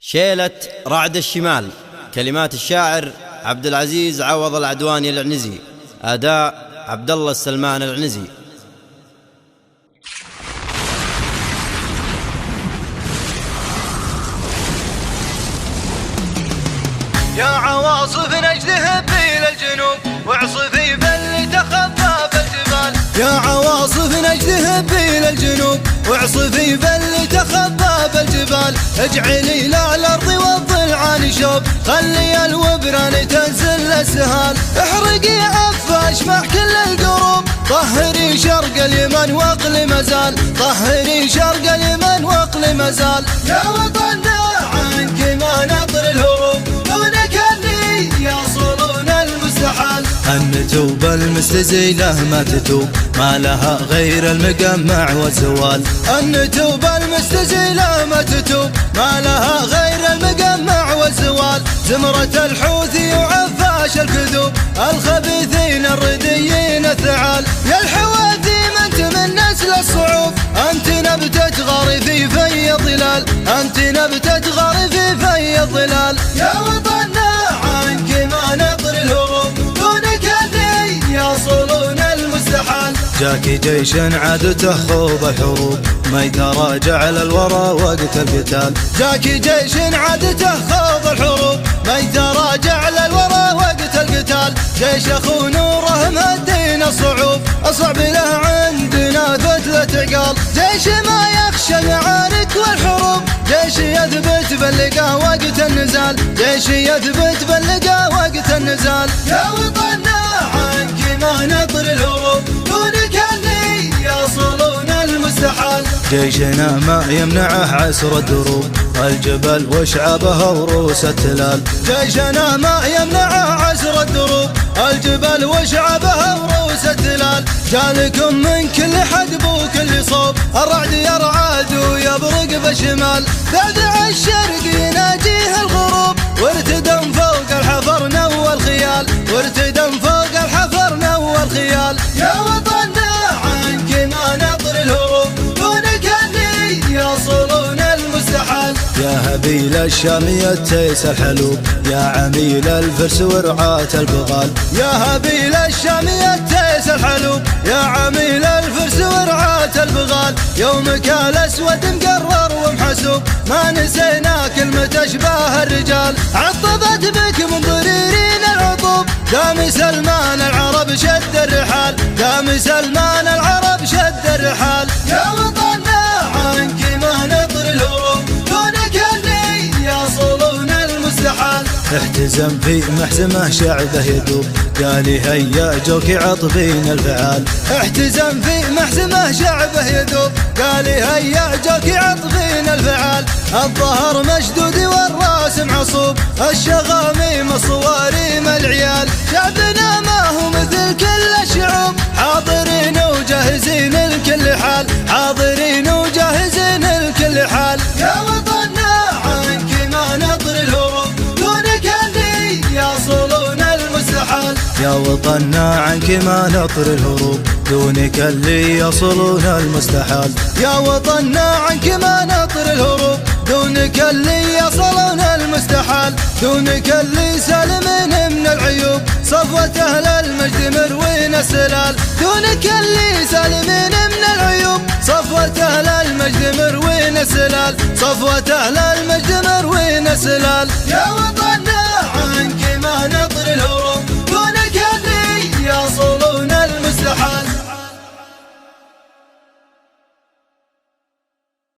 شيلة رعد الشمال. كلمات الشاعر عبد العزيز عوض العدواني العنزي. أداء عبد الله السلمان العنزي. يا عواصف نجده إلى الجنوب واعصفي بل تخفى بالجبال. يا عواصف نجده إلى الجنوب واعصفي بل تخفى بالجبال. اجعلي لا الأرض والضلعان شوب، خلي الوبران تنزل السهال. احرقي عفاش مع كل القروب، طهري شرق اليمن واقل مزال. طهري شرق اليمن واقل مزال. يا وطننا عنك ما نطر الهروب، دونك اللي يصلون المستحال. أن توب المستزيلة ما تتوب، ما لها غير المقمع والزوال. أن توب المستزيلة ما تتوب، ما لها غير المقمع والزوال. زمرة الحوثي وعفاش الكذوب، الخبيثين الرديين الثعال. يا الحواثي انت من نسل الصعوف، انت نبتة غار في في الظلال. انت نبتة غار في في الظلال. يا وطننا عنك ما نطر الهروب، دونك اللي يصلون المستحال. جاك جيش عادته خوض الحروب، ما يتراجع للورى وقت القتال. جاك جيش عادته خوض الحروب، ما يتراجع للورى وقت القتال. جيش اخو نوره مهدين الصعوب، اصعب له عندنا فتلة عقال. جيش ما يخشى المعارك والحروب، جيش يثبت باللقاء وقت النزال. جيش يثبت باللقاء وقت النزال. يا وطننا عنك ما نطر الهروب، دونك اللي يصلون المستحال. جيشنا ما يمنعه عسر الدروب، الجبل وشعابها وروس التلال. جيشنا ما يمنعه عسر الدروب، الجبل وشعابها وروس التلال. جالكم من كل حدب وكل صوب، الرعد يرعد ويبرق بالشمال. ذعذع الشرق يناجيه الغروب، وارتدم فوق الحفر نوى الخيال. وارتدم فوق الحفر نوى الخيال. يا وطننا عنك ما نطر الهروب، دونك اللي يصلون المستحال. يا هبيل الشامية تيس الحلوب، يا عميل الفرس ورعاة البغال. يا هبيل الشامية تيس الحلوب، يا عميل الفرس ورعاة البغال. يومك الاسود مقرر ومحسوب، ما نسينا كلمة اشباه الرجال. عطبت بك من ضريرين العطوب، دام سلمان العرب شد الرحال. دام سلمان العرب شد الرحال. يا وطننا عنك ما نطر الهروب، دونك اللي يصلون المستحال. احتزم في محزمه شعبه يدوب، قالي هيا جوك عطبين الفعال. احتزم في محزمه شعبه يدوب، قالي هيا جوك عطبين الفعال. الظهر مشدود والراس معصوب، الشغاميم الصواريم العيال. شعبنا ما هو مثل كل الشعوب، حاضرين وجاهزين لكل حال. حاضرين وجاهزين لكل حال. يا وطننا عنك ما نطر الهروب، دونك اللي يصلون المستحال. يا وطننا عنك ما نطر الهروب، دونك اللي يصلون المستحال. يا وطننا عنك ما نطر الهروب، دونك اللي يصلون المستحال. دونك اللي سالمين من العيوب، صفوة أهل المجد مروين السلال. دونك اللي سالمين من العيوب، صفوة أهل المجد مروين السلال. صفوة أهل المجد